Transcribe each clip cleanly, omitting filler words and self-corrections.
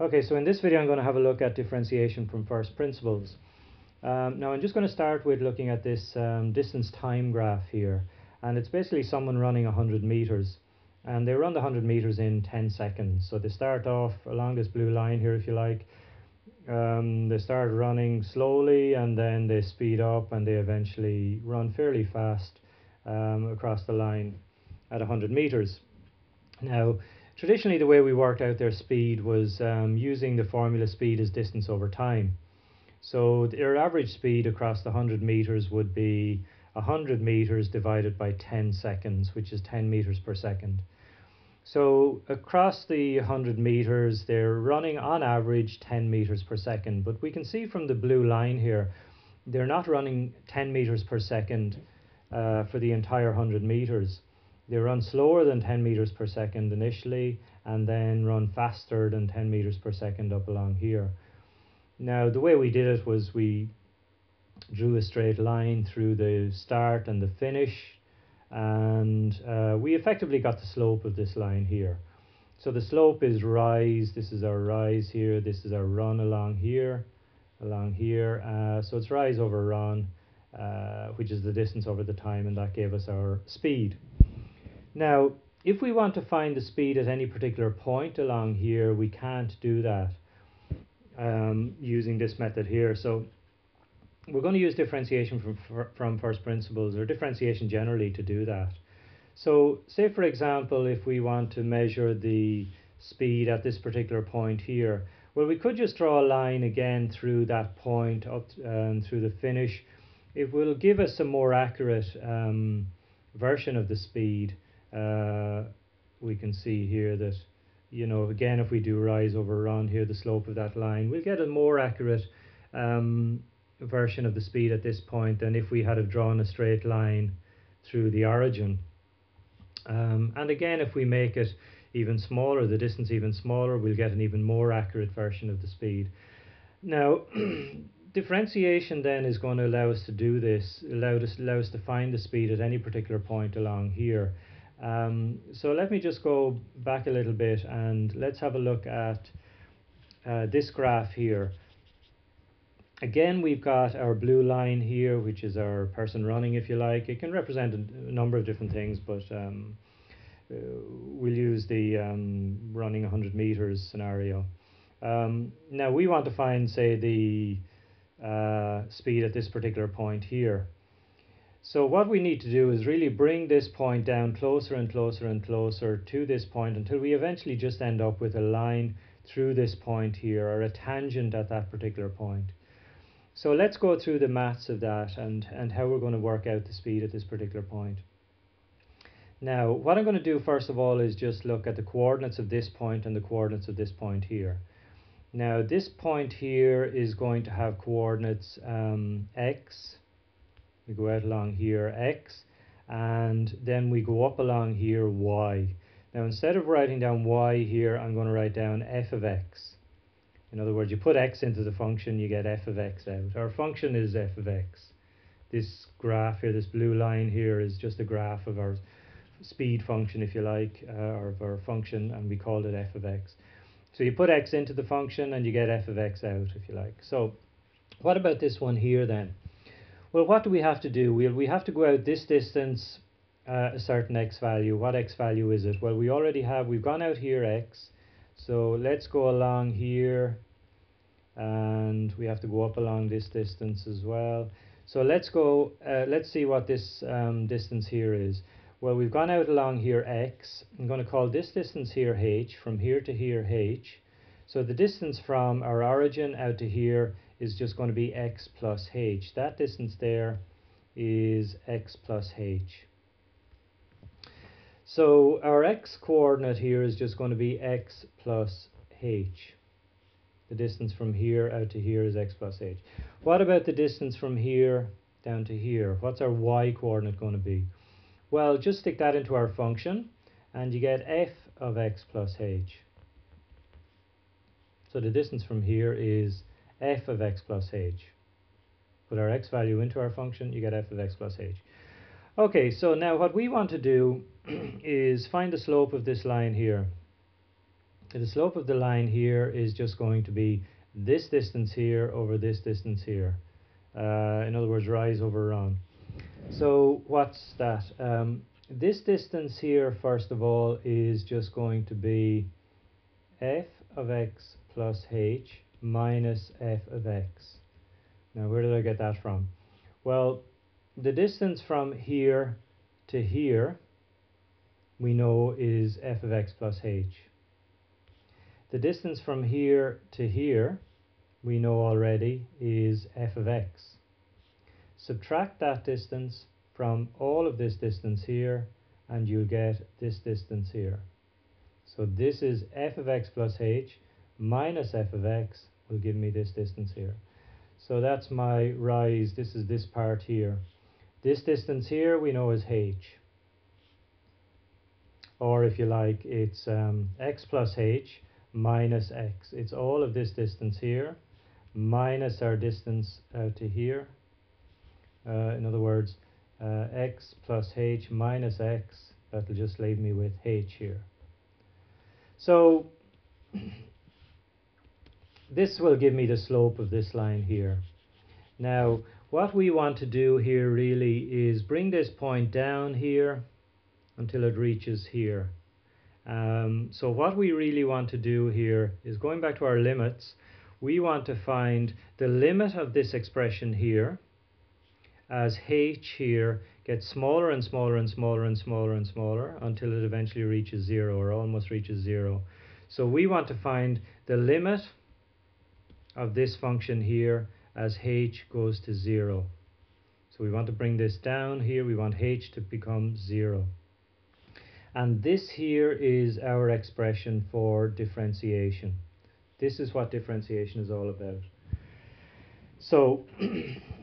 Okay, so in this video I'm going to have a look at differentiation from first principles. Now I'm just going to start with looking at this distance time graph here, and it's basically someone running 100 meters, and they run the 100 meters in 10 seconds. So they start off along this blue line here, if you like. They start running slowly and then they speed up and they eventually run fairly fast across the line at 100 meters. Now, traditionally the way we worked out their speed was using the formula speed as distance over time. So their average speed across the 100 meters would be 100 meters divided by 10 seconds, which is 10 meters per second. So across the 100 meters, they're running on average 10 meters per second. But we can see from the blue line here, they're not running 10 meters per second for the entire 100 meters. They run slower than 10 meters per second initially, and then run faster than 10 meters per second up along here. Now, the way we did it was we drew a straight line through the start and the finish, and we effectively got the slope of this line here. So the slope is rise. This is our rise here. This is our run along here, so it's rise over run, which is the distance over the time, and that gave us our speed. Now, if we want to find the speed at any particular point along here, we can't do that using this method here. So we're going to use differentiation from first principles, or differentiation generally, to do that. So say, for example, if we want to measure the speed at this particular point here, well, we could just draw a line again through that point up through the finish. It will give us a more accurate version of the speed. We can see here that, you know, again, if we do rise over run here, the slope of that line, we'll get a more accurate version of the speed at this point than if we had have drawn a straight line through the origin. And again, if we make it even smaller, the distance even smaller, we'll get an even more accurate version of the speed. Now, differentiation then is going to allow us to do this, allow us to find the speed at any particular point along here. So let me just go back a little bit and let's have a look at this graph here. Again, we've got our blue line here, which is our person running, if you like. It can represent a number of different things, but we'll use the running 100 meters scenario. Now we want to find, say, the speed at this particular point here. So what we need to do is really bring this point down closer and closer and closer to this point until we eventually just end up with a line through this point here, or a tangent at that particular point. So let's go through the maths of that and how we're going to work out the speed at this particular point. Now, what I'm going to do first of all is just look at the coordinates of this point and the coordinates of this point here. Now, this point here is going to have coordinates x. We go out along here, x, and then we go up along here, y. Now, instead of writing down y here, I'm going to write down f of x. In other words, you put x into the function, you get f of x out. Our function is f of x. This graph here, this blue line here, is just a graph of our speed function, if you like, or of our function, and we called it f of x. So you put x into the function and you get f of x out, if you like. So what about this one here then? Well, what do we have to do? We have to go out this distance, a certain x value. What x value is it? Well, we've gone out here x. So let's go along here, and we have to go up along this distance as well. So let's see what this distance here is. Well, we've gone out along here x. I'm going to call this distance here h, from here to here h. So the distance from our origin out to here is just going to be x plus h. That distance there is x plus h. So our x coordinate here is just going to be x plus h. The distance from here out to here is x plus h. What about the distance from here down to here? What's our y coordinate going to be? Well, just stick that into our function and you get f of x plus h. So the distance from here is f of x plus h. Put our x value into our function, you get f of x plus h. Okay, so now what we want to do is find the slope of this line here. the slope of the line here is just going to be this distance here over this distance here. In other words, rise over run. So what's that? This distance here, first of all, is just going to be f of x plus h minus f of x. Now, where did I get that from? Well, the distance from here to here, we know is f of x plus h. The distance from here to here, we know already, is f of x. Subtract that distance from all of this distance here, and you'll get this distance here. So this is f of x plus h minus f of x will give me this distance here. So that's my rise. This is this part here. This distance here we know is h. Or if you like, it's x plus h minus x. It's all of this distance here minus our distance out to here. In other words, x plus h minus x, that'll just leave me with h here. So this will give me the slope of this line here. Now, what we want to do here really is bring this point down here until it reaches here. So what we really want to do here is, going back to our limits, we want to find the limit of this expression here as h here gets smaller and smaller and smaller and smaller and smaller until it eventually reaches 0 or almost reaches 0. So we want to find the limit of this function here as h goes to 0. So we want to bring this down here. We want h to become 0. And this here is our expression for differentiation. This is what differentiation is all about. So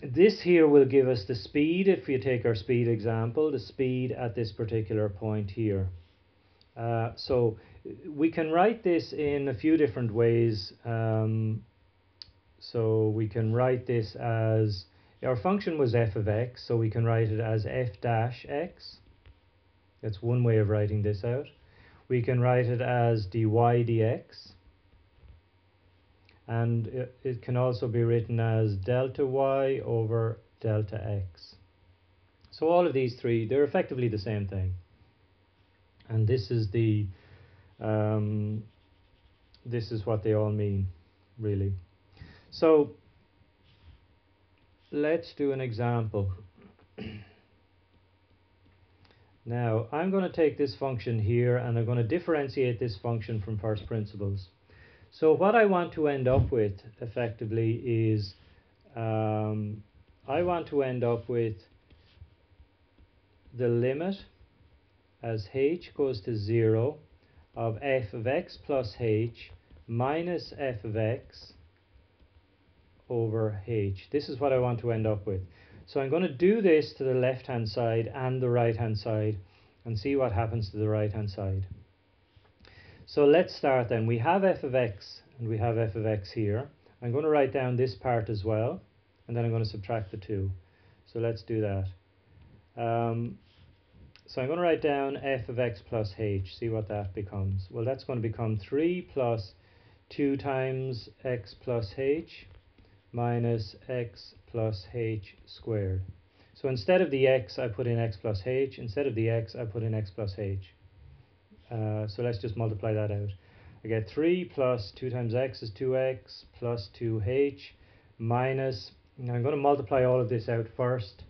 this here will give us the speed, if you take our speed example, the speed at this particular point here. So we can write this in a few different ways. So we can write this as, our function was f of x, so we can write it as f dash x. That's one way of writing this out. We can write it as dy dx. And it can also be written as delta y over delta x. So all of these three, they're effectively the same thing. And this is the this is what they all mean, really. So let's do an example. Now I'm going to take this function here and I'm going to differentiate this function from first principles. So what I want to end up with effectively is I want to end up with the limit as h goes to 0 of f of x plus h minus f of x over h. This is what I want to end up with. So I'm going to do this to the left hand side and the right hand side and see what happens to the right hand side. So let's start then. We have f of x and we have f of x here. I'm going to write down this part as well, and then I'm going to subtract the two. So let's do that. So I'm going to write down f of x plus h, see what that becomes. Well, that's going to become 3 plus 2 times x plus h minus x plus h squared. So instead of the x, I put in x plus h. Instead of the x, I put in x plus h. So let's just multiply that out. I get 3 plus 2 times x is 2x plus 2h minus, now I'm going to multiply all of this out first.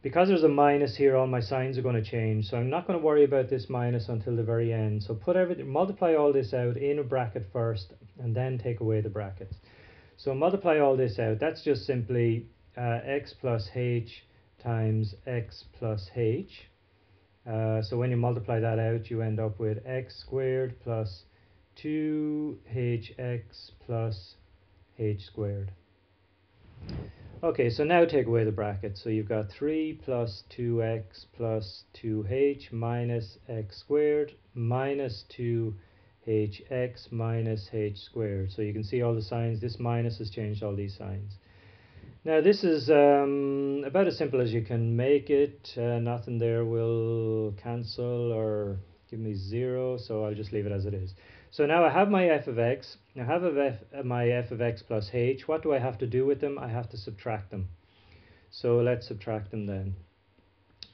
Because there's a minus here, all my signs are going to change. So I'm not going to worry about this minus until the very end. So multiply all this out in a bracket first and then take away the brackets. So multiply all this out. That's just simply x plus h times x plus h. So when you multiply that out, you end up with x squared plus 2hx plus h squared. Okay, so now take away the brackets. So you've got 3 plus 2x plus 2h minus x squared minus 2hx minus h squared. So you can see all the signs. This minus has changed all these signs. Now this is about as simple as you can make it. Nothing there will cancel or give me 0, so I'll just leave it as it is. So now I have my f of x. I have my f of x plus h. What do I have to do with them? I have to subtract them. So let's subtract them then.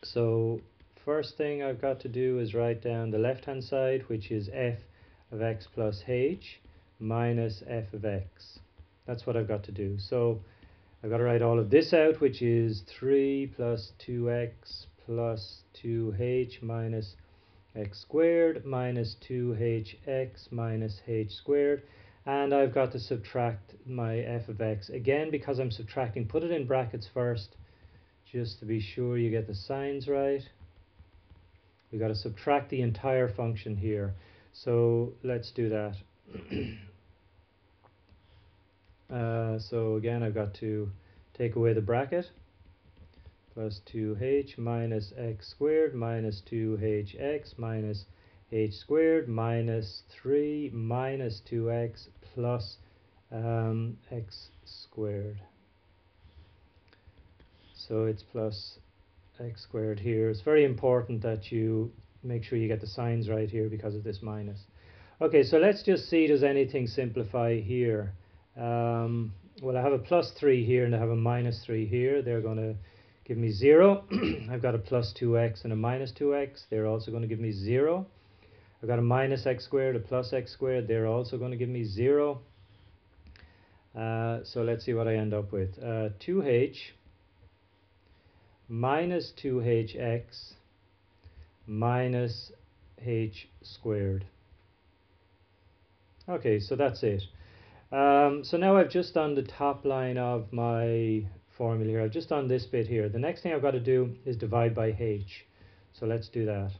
So first thing I've got to do is write down the left hand side, which is f of x plus h minus f of x. That's what I've got to do. So I've got to write all of this out, which is 3 plus 2x plus 2h minus x squared minus 2hx minus h squared. And I've got to subtract my f of x. Again, because I'm subtracting, put it in brackets first, just to be sure you get the signs right. We've got to subtract the entire function here. So let's do that. So again, I've got to take away the bracket. Plus 2h minus x squared minus 2hx minus h squared minus 3 minus 2x plus x squared. So it's plus x squared here. It's very important that you make sure you get the signs right here because of this minus. Okay, so let's just see, does anything simplify here? Well, I have a plus 3 here and I have a minus 3 here. They're going to give me 0. I've got a plus 2x and a minus 2x. They're also going to give me 0. I've got a minus x squared, a plus x squared. They're also going to give me 0. So let's see what I end up with. 2h minus 2hx minus h squared. Okay, so that's it. So now I've just done the top line of my formula here. I've just done this bit here. The next thing I've got to do is divide by h. So let's do that.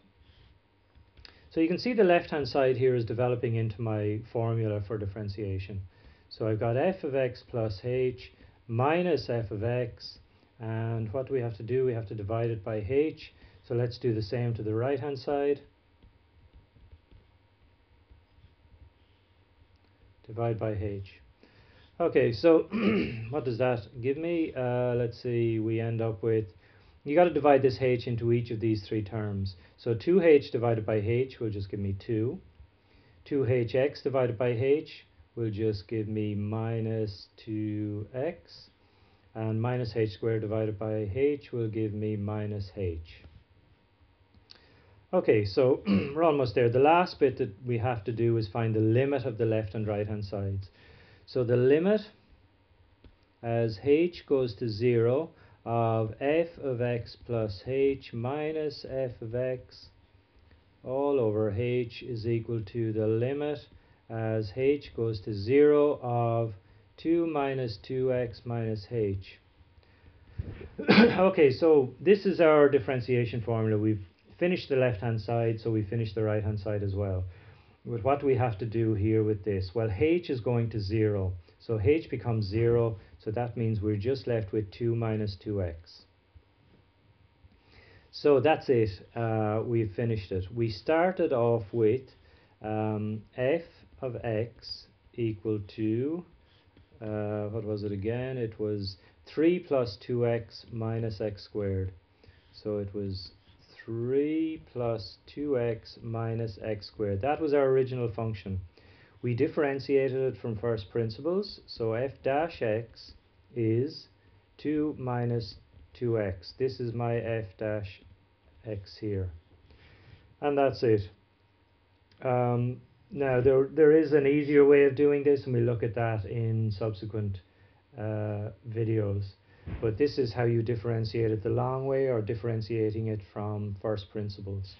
So you can see the left hand side here is developing into my formula for differentiation. So I've got f of x plus h minus f of x, and what do we have to do? We have to divide it by h. So let's do the same to the right hand side. Divide by h. Okay, so what does that give me? Let's see, we end up with, you got to divide this h into each of these three terms. So 2h divided by h will just give me 2. 2hx divided by h will just give me minus 2x. And minus h squared divided by h will give me minus h. Okay, so we're almost there. The last bit that we have to do is find the limit of the left and right hand sides. So the limit as h goes to 0 of f of x plus h minus f of x all over h is equal to the limit as h goes to 0 of 2 minus 2x minus h. Okay, so this is our differentiation formula. We've finished the left hand side, so we finished the right hand side as well. But what do we have to do here with this? Well, h is going to 0. So h becomes 0, so that means we're just left with 2 minus 2x. So that's it. We've finished it. We started off with f of x equal to, what was it again? It was 3 plus 2x minus x squared. So it was 3 plus 2x minus x squared. That was our original function. We differentiated it from first principles, so f dash x is 2 minus 2x. This is my f dash x here. And that's it. Now there is an easier way of doing this, and we'll look at that in subsequent videos. But this is how you differentiate it the long way, or differentiating it from first principles.